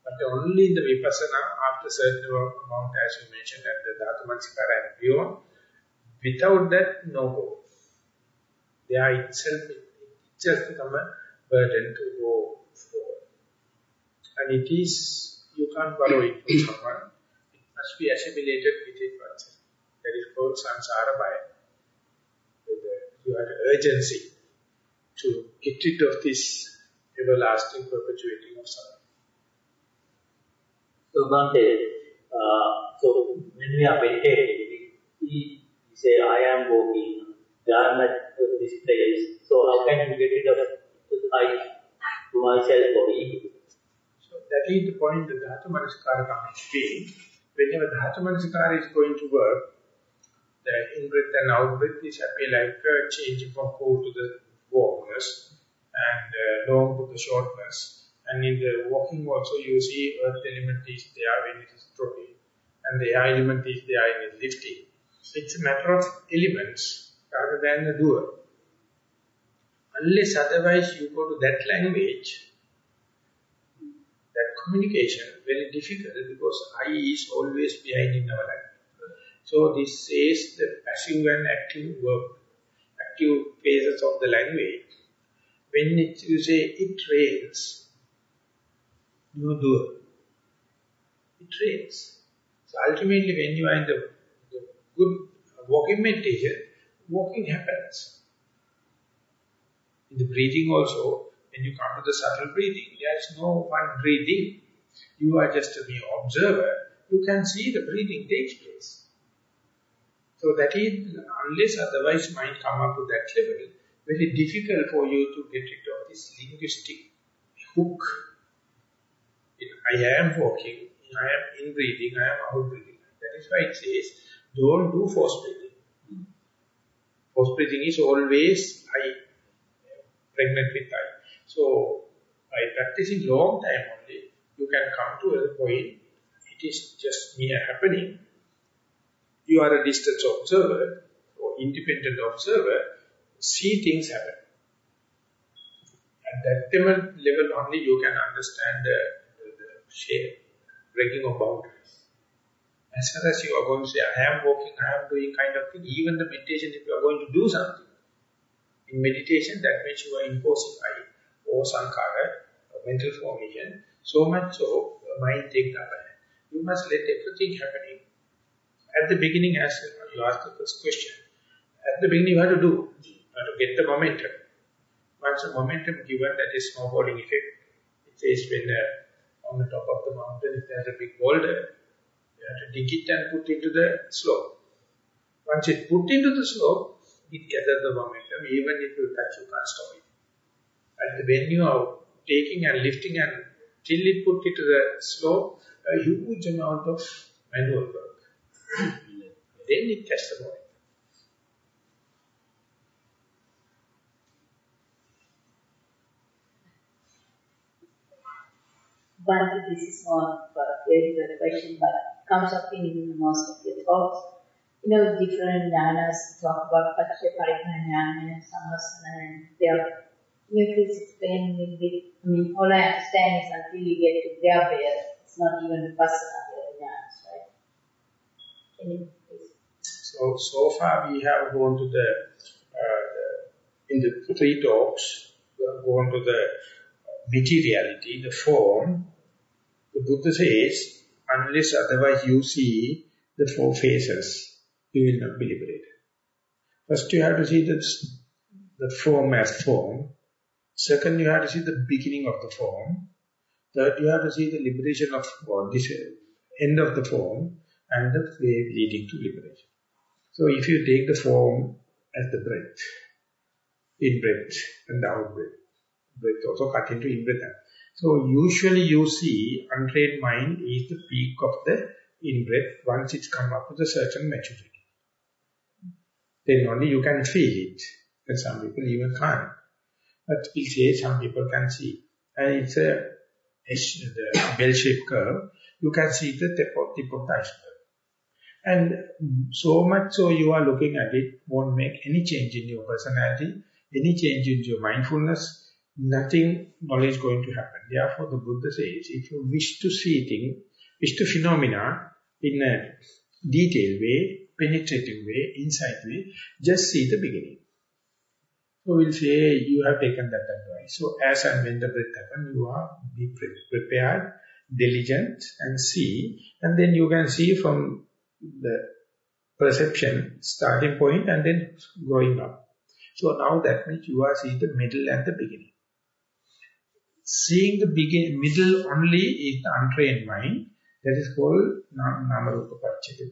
[SPEAKER 1] But only in the Vipassana, after certain amount, as you mentioned, at the Dhammajiva and beyond, without that, no go. They are itself become a burden to go forward. And it is, you can't borrow it from someone. It must be assimilated within oneself. That is called samsara bhaya. You have urgency to get rid of this everlasting perpetuating of suffering.
[SPEAKER 4] So, Bhante, so when we are meditating, we say, I am walking, I am at this place. So, how can you get rid of I to myself or ego?
[SPEAKER 1] So, that is the point that Dhatu Manasikara comes in. Whenever Dhatu Manasikara is going to work, the in-breath and out-breath is appear like changing from cold to the warmness and long to the shortness. And in the walking also you see earth element is there when it is dropping and the air element is there when it is lifting. It's a matter of elements rather than the doer. Unless otherwise you go to that language, that communication, very difficult because I is always behind in our life. So this says the passive and active work, active phases of the language. When you say it rains, you do it. It rains. So ultimately when you are in the good walking meditation, walking happens. In the breathing also, when you come to the subtle breathing, there is no one breathing. You are just a mere observer. You can see the breathing takes place. So that is, unless otherwise mind come up to that level, very difficult for you to get rid of this linguistic hook. I am walking, I am in breathing, I am out breathing. That is why it says, don't do force breathing. Force breathing is always I, pregnant with I. So, by practicing long time only, you can come to a point, it is just mere happening. You are a distant observer, or independent observer, see things happen. At that level only you can understand the shape, breaking of boundaries. As far as you are going to say, I am walking, I am doing kind of thing, even the meditation, if you are going to do something, in meditation, that means you are imposing I, or sankhara, or mental formation, so much so, your mind takes the upper hand. You must let everything happening. At the beginning, as you asked the first question, at the beginning you have to do, you have to get the momentum. Once the momentum given, that is snowballing effect. It says when on the top of the mountain, if there is a big boulder, you have to dig it and put it to the slope. Once it put into the slope, it gathers the momentum. Even if you touch, you can't stop it. And when you are taking and lifting and till it put it to the slope, a huge amount of manual work. Then it catches the momentum.
[SPEAKER 5] Bhante, this is not a very good question, but comes up in most of the talks. Different jnanas talk about Paccaya Parikkhana and Samvasana, and they are, please explain a little bit. All I understand is until you get to their way, it's not even Vipassana, the jnanas, right? Can you please?
[SPEAKER 1] So far we have gone to in the 3 talks, we have gone to the materiality, the form. The Buddha says, unless otherwise you see the 4 phases, you will not be liberated. First you have to see the form as form. Second, you have to see the beginning of the form. Third, you have to see the liberation of, or this end of the form, and the way leading to liberation. So if you take the form as the breath, in-breath and out-breath, breath also cut into in-breath. So usually you see untrained mind is the peak of the in-breath once it's come up with a certain maturity. Then only you can feel it, and some people even can't. But we say some people can see. And it's the bell-shaped curve. You can see the tip of the iceberg. And so much so you are looking at it, won't make any change in your personality, any change in your mindfulness, nothing knowledge going to happen. Therefore the Buddha says, if you wish to see things, wish to phenomena in a detailed way, penetrating way, insight way, just see the beginning. So we'll say, you have taken that advice. So as and when the breath happens, you are be prepared, diligent and see. And then you can see from the perception starting point and then growing up. So now that means you are seeing the middle and the beginning. Seeing the middle only is the untrained mind. That is called Namarupa Paccaya.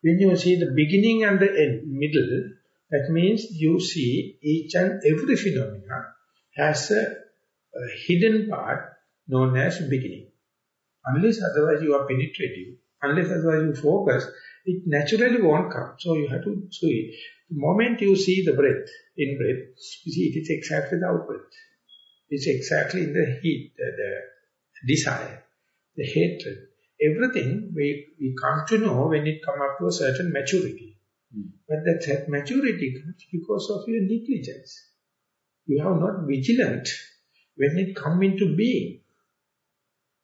[SPEAKER 1] When you see the beginning and the end, middle, that means you see each and every phenomena has a hidden part known as beginning. Unless otherwise you are penetrative, unless otherwise you focus, it naturally won't come. So you have to see. The moment you see the breath, in-breath, you see it is exactly the out-breath. It's exactly the heat, the desire, the hatred. Everything we come to know when it comes up to a certain maturity. But that maturity comes because of your negligence. You are not vigilant when it comes into being.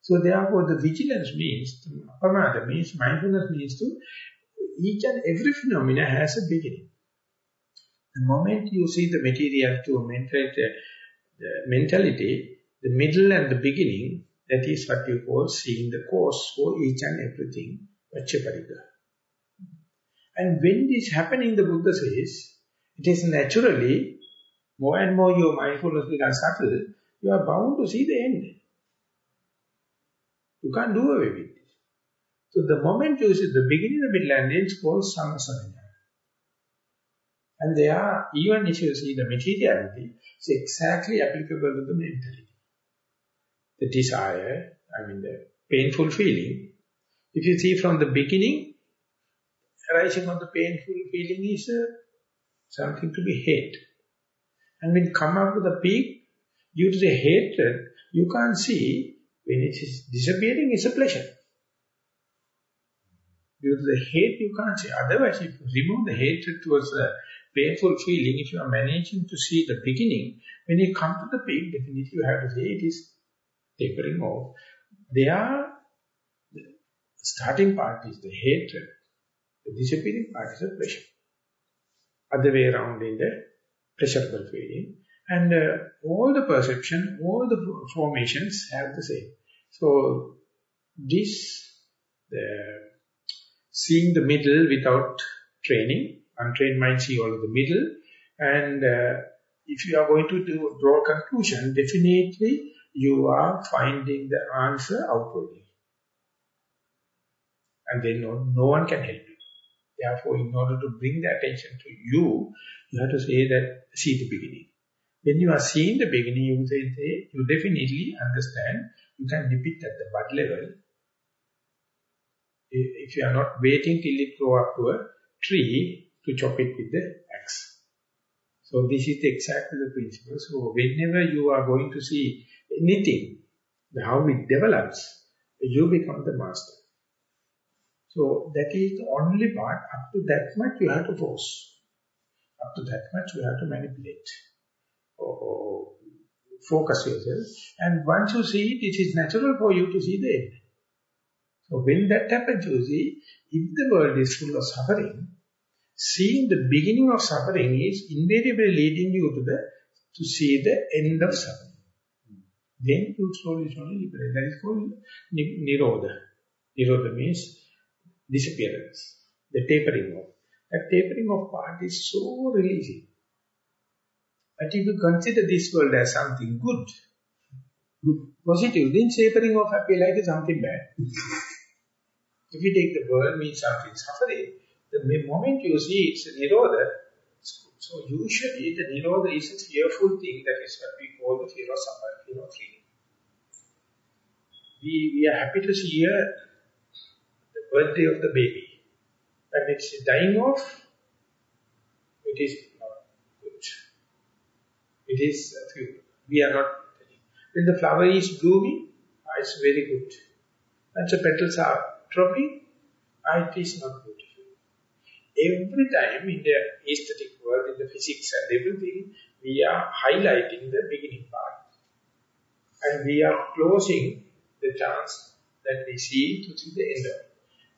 [SPEAKER 1] So therefore the vigilance means, apamada means, mindfulness means to, each and every phenomena has a beginning. The moment you see the materiality or mentality, the middle and the beginning, that is what you call seeing the cause for each and everything, Paccaya Parikkhana. And when this happening, the Buddha says, it is naturally, more and more your mindfulness becomes subtle, you are bound to see the end. You can't do away with it. So the moment you see the beginning, the middle and end, it's called Samvasana. And they are, even if you see the materiality, it's exactly applicable to the mentality. The desire, the painful feeling. If you see from the beginning, arising of the painful feeling is something to be hate. And when you come up with a peak, due to the hatred, you can't see when it is disappearing, it's a pleasure. Due to the hate, you can't see. Otherwise, if you remove the hatred towards the painful feeling, if you are managing to see the beginning, when you come to the peak, definitely you have to say it is tapering off. The starting part is the hatred. The disappearing part is the pleasure. Other way around in the pleasurable feeling. And all the perception, all the formations have the same. So this, seeing the middle without training, untrained mind see all of the middle. And if you are going to draw a conclusion, definitely you are finding the answer outwardly. And then no one can help you. Therefore, in order to bring the attention to you, you have to say that, see the beginning. When you are seeing the beginning, you say, you definitely understand, you can nip it at the bud level. If you are not waiting till it grows up to a tree to chop it with the axe. So this is exactly the principle. So whenever you are going to see anything, how it develops, you become the master. So that is the only part. Up to that much you have to force. Up to that much you have to manipulate. Or focus yourself. And once you see it, it is natural for you to see the end. So when that happens, you see, if the world is full of suffering, seeing the beginning of suffering is invariably leading you to see the end of suffering. Then you slowly liberate. That is called Nirodha. Nirodha means disappearance, the tapering off. That tapering off part is so releasing. But if you consider this world as something good, positive, then tapering off appear like something bad. If you take the world means something suffering, the moment you see it's a Nirodha, it's good. So usually the Nirodha is a fearful thing, that is what we call the fear of suffering, fear of freedom. We are happy to see the birthday of the baby. When it's dying off, it is not good. It is we are not telling. When the flower is blooming, it's very good. When the petals are dropping, it is not beautiful. Every time in the aesthetic world, in the physics and everything, we are highlighting the beginning part. And we are closing the chance that we see to see the end of it.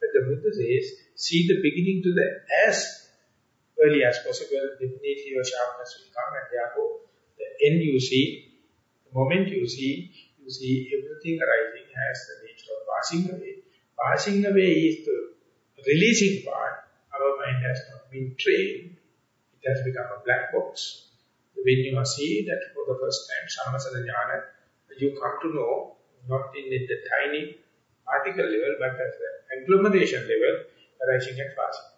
[SPEAKER 1] But the Buddha says, see the beginning to the as early as possible, definitely your sharpness will come, and therefore the end you see, the moment you see everything arising has the nature of passing away. Passing away is the releasing part. Our mind has not been trained. It has become a black box. When you see that for the first time, Sammasana Jnana, you come to know, not in the tiny particle level, but at the agglomeration level, arising and passing.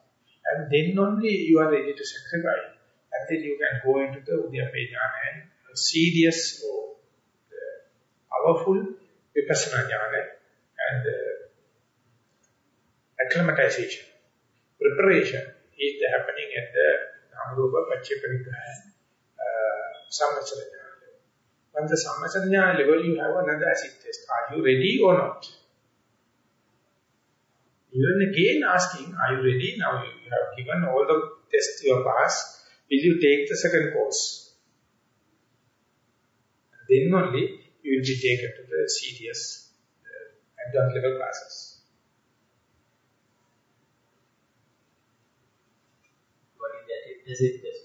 [SPEAKER 1] And then only you are ready to sacrifice. And then you can go into the Udyapa Jnana and serious or powerful Vipassana Jnana and acclimatization, preparation is happening at the Dhammajiva Paccaparigraha Sammasana Jnana level. On the Sammasana Jnana level, you have another acid test. Are you ready or not? Even again asking, are you ready? Now you have given all the tests you have passed. Will you take the second course? Then only you will be taken to the serious advanced level classes.
[SPEAKER 4] What is that acid test?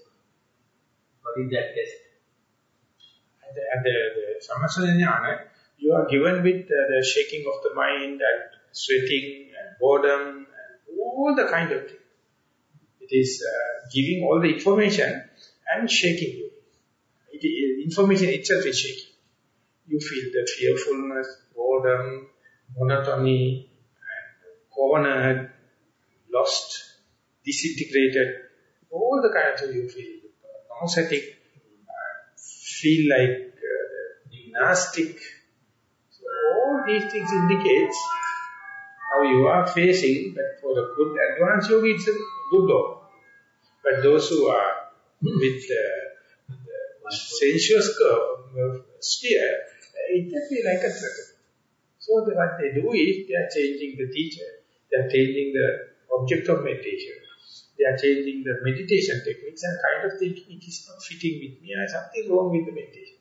[SPEAKER 4] What is that test?
[SPEAKER 1] At the Sammasana Jnana, you are given with the shaking of the mind and sweating and boredom and all the kind of things. It is giving all the information and shaking you. Information itself is shaking. You feel the fearfulness, boredom, monotony, and cornered, lost, disintegrated, all the kinds of you feel nauseatic, feel like gymnastic. So all these things indicates how you are facing, but for a good advanced yogi, it's a good dog. But those who are with the sensuous sphere, it can be like a threat. So what they do is, they are changing the teacher, they are changing the object of meditation, they are changing the meditation techniques and kind of thinking it is not fitting with me, there's something wrong with the meditation.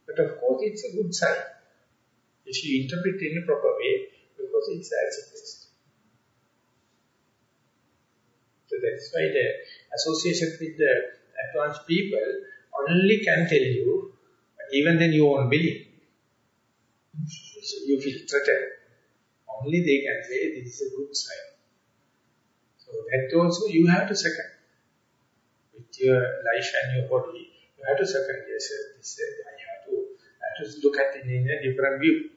[SPEAKER 1] But of course it's a good sign if you interpret it in a proper way, because it's as a test. So that's why the association with the advanced people only can tell you, but even then you won't believe. So you feel threatened. Only they can say this is a good sign. So that also you have to second. With your life and your body, you have to second yourself. I have to look at it in a different view,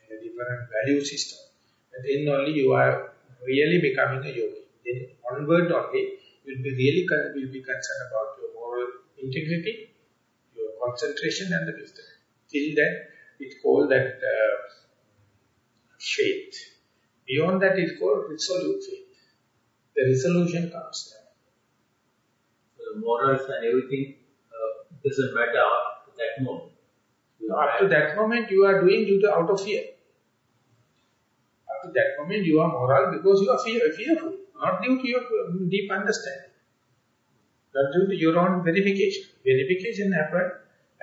[SPEAKER 1] in a different value system. And then only you are really becoming a yogi. Then onward only, you will be concerned about your moral integrity, your concentration and the wisdom. Till then, it's called that faith. Beyond that, it's called resolute faith. The resolution comes there.
[SPEAKER 4] So the morals and everything doesn't matter at that moment.
[SPEAKER 1] Up to that moment, you are doing due to out of fear. Up to that moment, you are moral because you are fearful, not due to your deep understanding. Not due to your own verification. Verification happened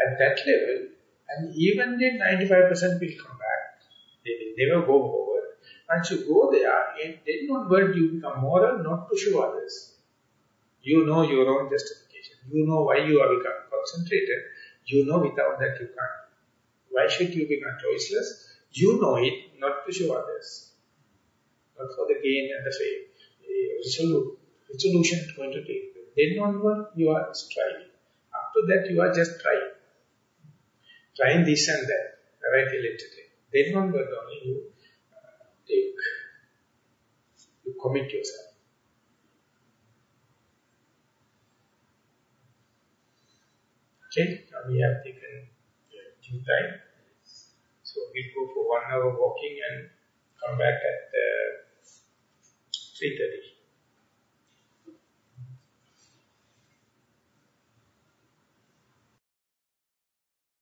[SPEAKER 1] at that level, and even then 95% will come back. They will never go forward. Once you go there, then onward you become moral, not to show others. You know your own justification. You know why you are become concentrated. You know without that you can't. Why should you become choiceless? You know it, not to show others. Not for the gain and the fame. Resolution is going to take. Then onward, you are striving. Up to that, you are just trying. Trying this and that. Right, electrically. Then onward only you take. You commit yourself. Okay, now we have taken due time. So we'll go for 1 hour walking and come back at 3:30.